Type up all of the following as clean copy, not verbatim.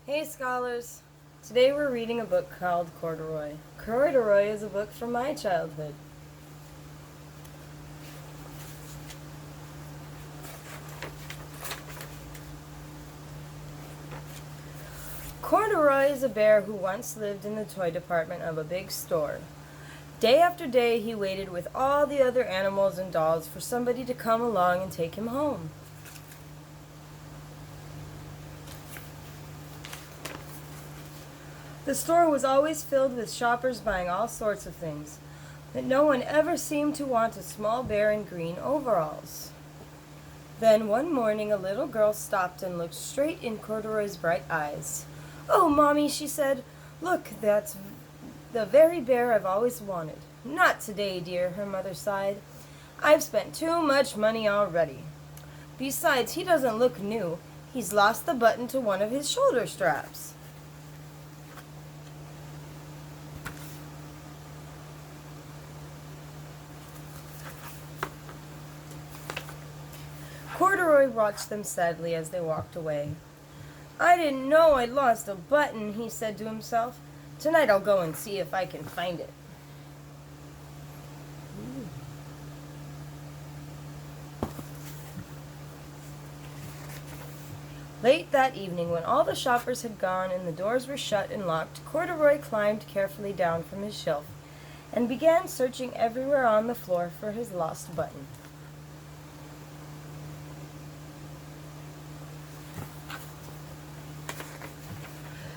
Hey scholars! Today we're reading a book called Corduroy. Corduroy is a book from my childhood. Corduroy is a bear who once lived in the toy department of a big store. Day after day he waited with all the other animals and dolls for somebody to come along and take him home. The store was always filled with shoppers buying all sorts of things, but no one ever seemed to want a small bear in green overalls. Then one morning a little girl stopped and looked straight in Corduroy's bright eyes. "Oh, Mommy," she said, "look, that's the very bear I've always wanted." "Not today, dear," her mother sighed. "I've spent too much money already. Besides, he doesn't look new. He's lost the button to one of his shoulder straps." Corduroy watched them sadly as they walked away. "I didn't know I'd lost a button," he said to himself. "Tonight I'll go and see if I can find it." Late that evening, when all the shoppers had gone and the doors were shut and locked, Corduroy climbed carefully down from his shelf and began searching everywhere on the floor for his lost button.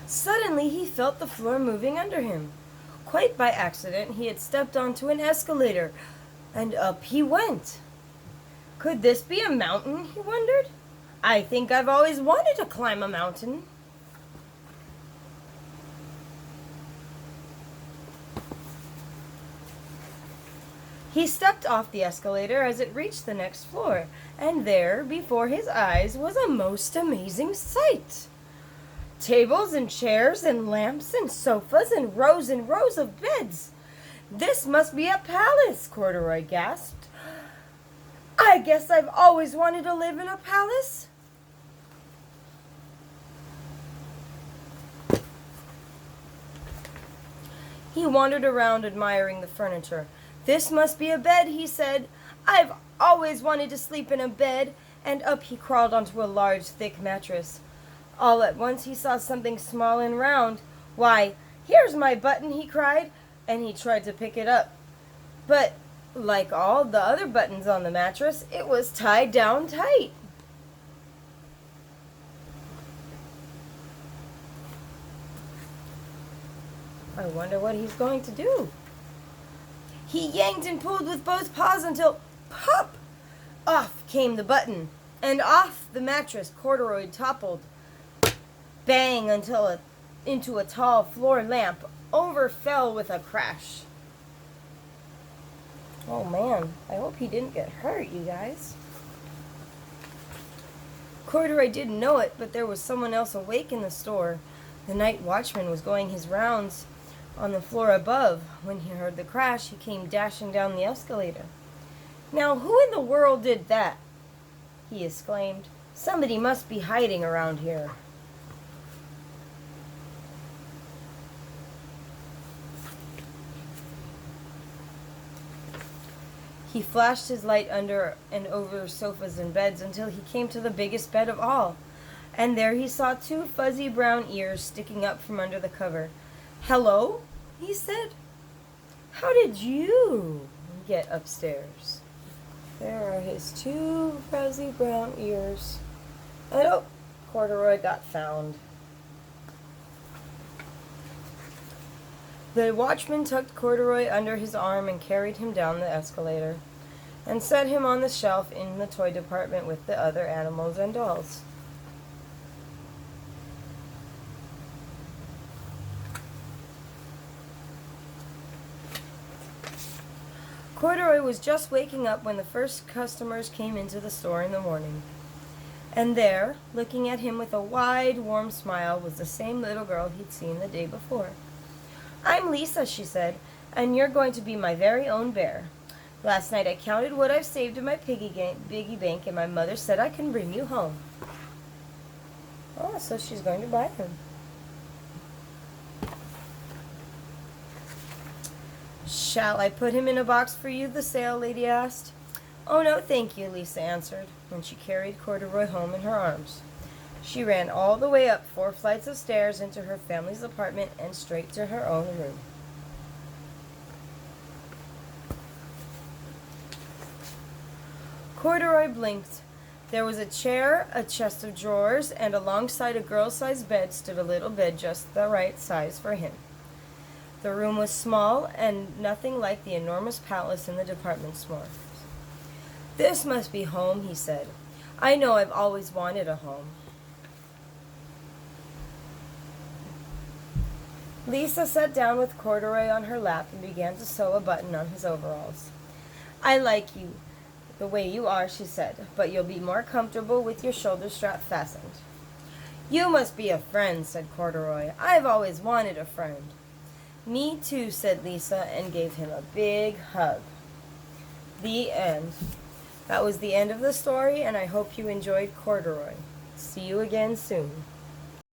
Suddenly he felt the floor moving under him. Quite by accident he had stepped onto an escalator, and up he went. Could this be a mountain, he wondered? I think I've always wanted to climb a mountain. He stepped off the escalator as it reached the next floor, and there, before his eyes, was a most amazing sight. Tables and chairs and lamps and sofas and rows of beds. "This must be a palace," Corduroy gasped. "I guess I've always wanted to live in a palace." He wandered around admiring the furniture. "This must be a bed," he said. "I've always wanted to sleep in a bed," and up he crawled onto a large, thick mattress. All at once he saw something small and round. "Why, here's my button," he cried, and he tried to pick it up. But, like all the other buttons on the mattress, it was tied down tight. I wonder what he's going to do. He yanked and pulled with both paws until, pop! Off came the button, and off the mattress Corduroy toppled. Bang until into a tall floor lamp, over fell with a crash. Oh man, I hope he didn't get hurt, you guys. Corduroy didn't know it, but there was someone else awake in the store. The night watchman was going his rounds on the floor above. When he heard the crash, he came dashing down the escalator. "Now, who in the world did that?" he exclaimed. "Somebody must be hiding around here." He flashed his light under and over sofas and beds until he came to the biggest bed of all, and there he saw two fuzzy brown ears sticking up from under the cover. "Hello?" he said. "How did you get upstairs?" There are his two fuzzy brown ears. And oh, Corduroy got found. The watchman tucked Corduroy under his arm and carried him down the escalator and set him on the shelf in the toy department with the other animals and dolls. Corduroy was just waking up when the first customers came into the store in the morning. And there, looking at him with a wide, warm smile, was the same little girl he'd seen the day before. "I'm Lisa," she said, "and you're going to be my very own bear. Last night I counted what I've saved in my piggy bank, and my mother said I can bring you home." Oh, so she's going to buy him. Shall I put him in a box for you? The sale lady asked. Oh, no, thank you, Lisa answered, and she carried Corduroy home in her arms. She ran all the way up 4 flights of stairs into her family's apartment and straight to her own room. Corduroy blinked. There was a chair, a chest of drawers, and alongside a girl-sized bed stood a little bed just the right size for him. The room was small and nothing like the enormous palace in the department store. This must be home, he said. I know I've always wanted a home. Lisa sat down with Corduroy on her lap and began to sew a button on his overalls. I like you the way you are, she said, but you'll be more comfortable with your shoulder strap fastened. You must be a friend, said Corduroy. I've always wanted a friend. Me too, said Lisa, and gave him a big hug. The end. That was the end of the story, and I hope you enjoyed Corduroy. See you again soon.